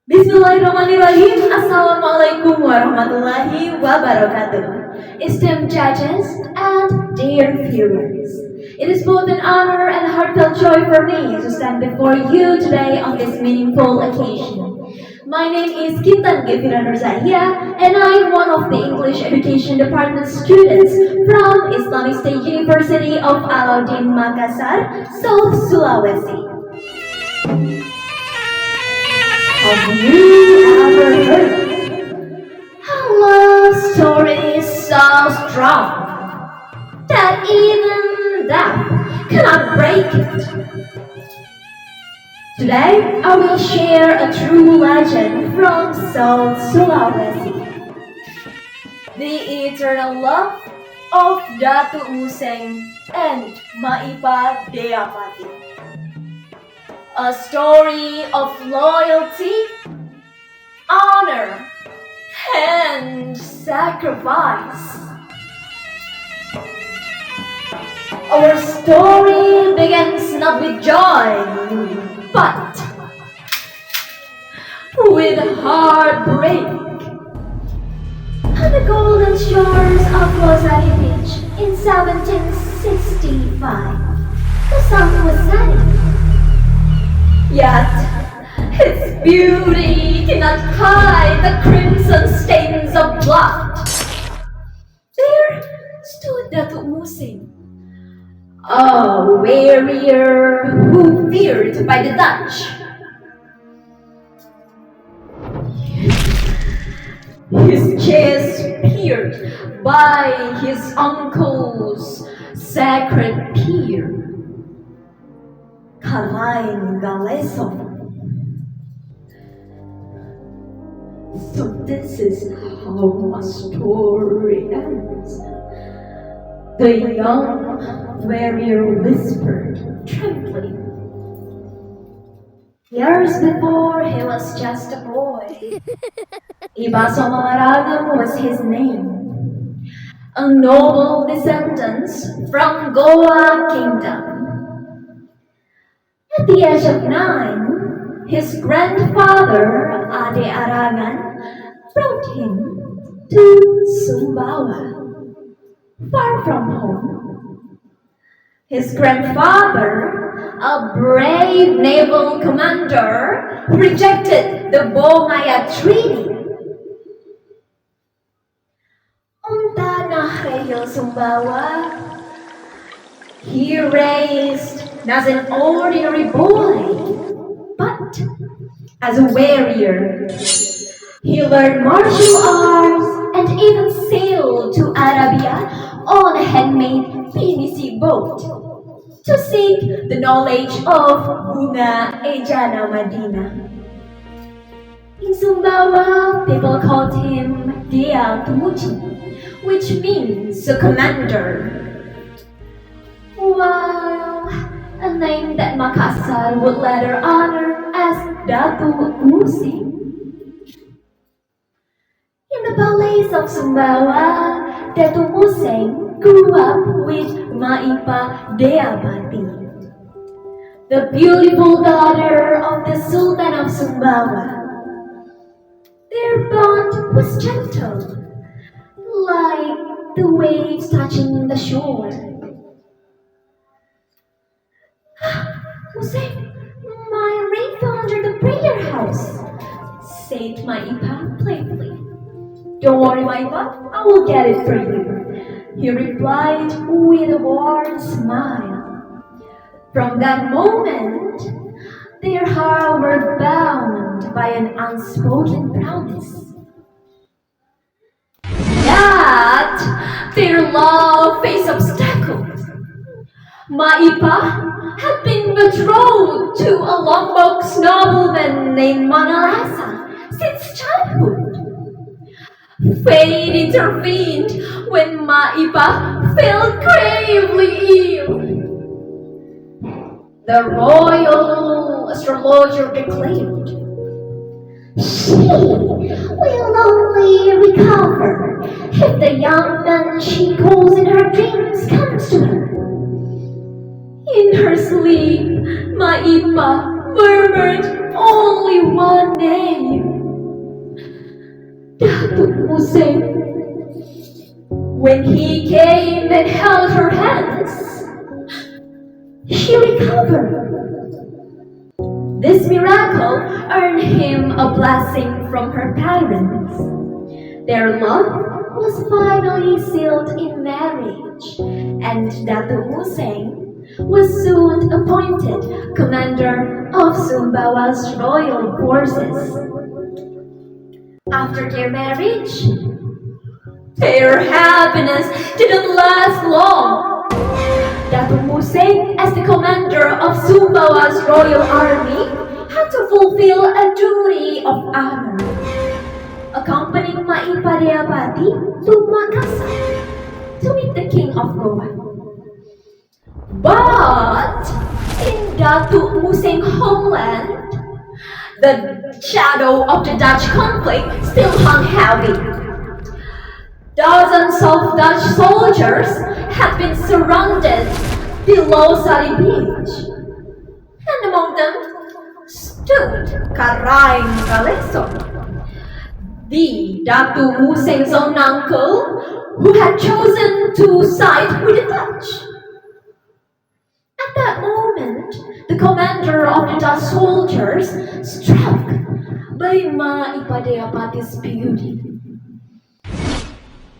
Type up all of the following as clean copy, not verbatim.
Bismillahirrahmanirrahim. Assalamualaikum warahmatullahi wabarakatuh. Esteemed judges and dear viewers, it is both an honor and heartfelt joy for me to stand before you today on this meaningful occasion. My name is Qintan Ghefira Zahiyyah, and I am one of the English Education Department students from Islamic State University of Alauddin, Makassar, South Sulawesi. Have you ever heard a love story so strong that even death cannot break it? Today, I will share a true legend from South Sulawesi. The eternal love of Datu Museng Maipa Deapati. A story of loyalty, honor, and sacrifice. Our story begins not with joy, but with heartbreak. On the golden shores of Sulawesi Beach in 1765, the sun was setting. Yet, its beauty cannot hide the crimson stains of blood. There stood Datu Museng, a warrior who feared by the Dutch. His chest pierced by his uncle's sacred spear. So this is how my story ends. The young warrior whispered, trembling. Years before, he was just a boy. Ibasomaragam was his name, a noble descendant from Goa Kingdom. At the age of 9, his grandfather, Ade Arangan, brought him to Sumbawa, far from home. His grandfather, a brave naval commander, rejected the Bongaya Treaty. On tanah rehel Sumbawa, he raised not an ordinary boy, but as a warrior. He learned martial arts and even sailed to Arabia on a handmade PVC boat to seek the knowledge of Bunga Ejana Madina. In Sumbawa, people called him Datu Museng, which means a commander. While a name that Makassar would later honor as Datu Museng. In the palace of Sumbawa, Datu Museng grew up with Maipa Deapati, the beautiful daughter of the Sulthan of Sumbawa. Their bond was gentle, like the waves touching the shore. Museng, my ring fell under the prayer house, said Maipa playfully. Don't worry, Maipa, I will get it for you, he replied with a warm smile. From that moment, their hearts were bound by an unspoken promise. Yet, their love faced obstacles. Maipa had been betrothed to a Lombok nobleman named Manalasa since childhood. Fate intervened when Maipa fell gravely ill. The royal astrologer declared, she will only recover if the young man she calls in her dreams comes to her. In her sleep, Maipa murmured only one name, Datu Museng, when he came and held her hands, she recovered. This miracle earned him a blessing from her parents. Their love was finally sealed in marriage, and Datu Museng was soon appointed commander of Sumbawa's royal forces. After their marriage, their happiness didn't last long. Datu Museng, as the commander of Sumbawa's royal army, had to fulfill a duty of honor, accompanying Maipa Deapati to Makassar to meet the king of Goa. But in Datu Museng homeland, the shadow of the Dutch conflict still hung heavy. Dozens of Dutch soldiers had been surrounded below Sari Beach, and among them stood Karaing Galeso, the Datu Museng's own uncle, who had chosen to side with the Dutch. At that moment, the commander of the Dutch soldiers, struck by Maipa Deapati's beauty,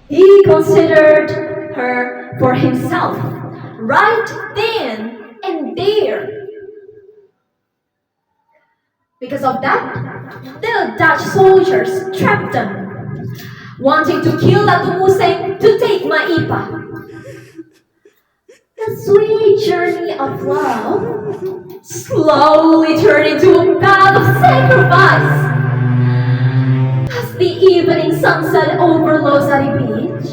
he considered her for himself right then and there. Because of that, the Dutch soldiers trapped them, wanting to kill Datu Museng to take Maipa. The sweet journey of love slowly turned into a path of sacrifice. As the evening sunset over Losari Beach,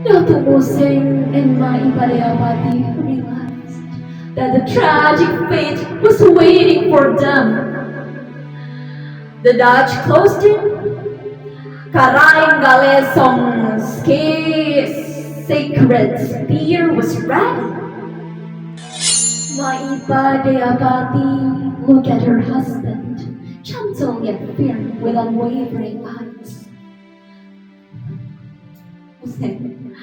Datu Museng and Maipa Deapati realized that the tragic fate was waiting for them. The Dutch closed in. Karaing Galesong's sacred spear was ready. Maipa Deapati looked at her husband, gentle yet firm, with unwavering eyes. Museng,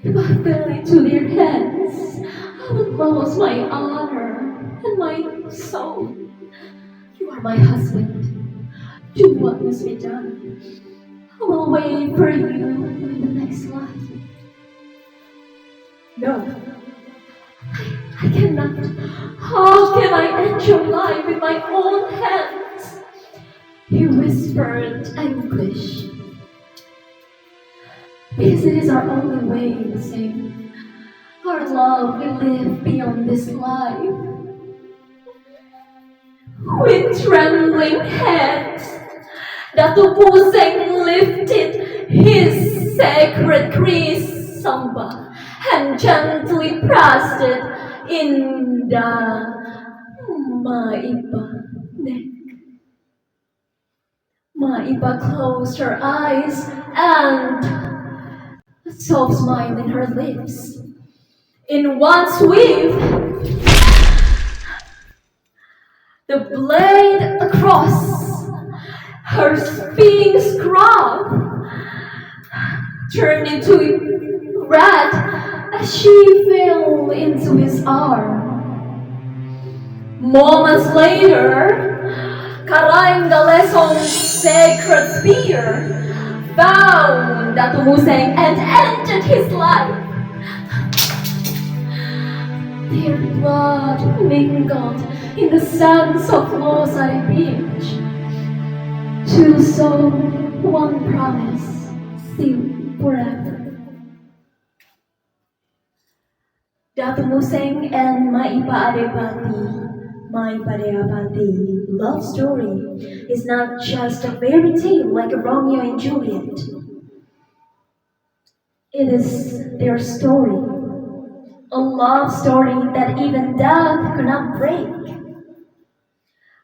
if I fell into their hands, I would lose my honor and my soul. You are my husband. Do what must be done. I will wait for you in the next life. No, I cannot. How can I end your life with my own hands? He whispered anguish. Because it is our only way, Museng. Our love will live beyond this life. With trembling hands, Datu Museng lifted his sacred Kris Samba and gently pressed it in the Maipa neck. Maipa closed her eyes and a soft smile in her lips. In one sweep, the blade across her spinning scrub turned into red as she fell into his arm. Moments later, Karaing Galesong's sacred spear found Datu Museng and ended his life. Their blood mingled in the sands of Losari Beach to sow one promise sealed forever. Datu Museng and Maipa Deapati love story is not just a fairy tale like a Romeo and Juliet. It is their story, a love story that even death could not break.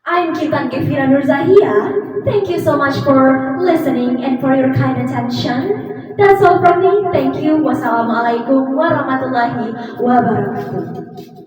I'm Qintan Ghefira Noor Zahiyyah. Thank you so much for listening and for your kind attention. That's all from me. Thank you. Wassalamualaikum warahmatullahi wabarakatuh.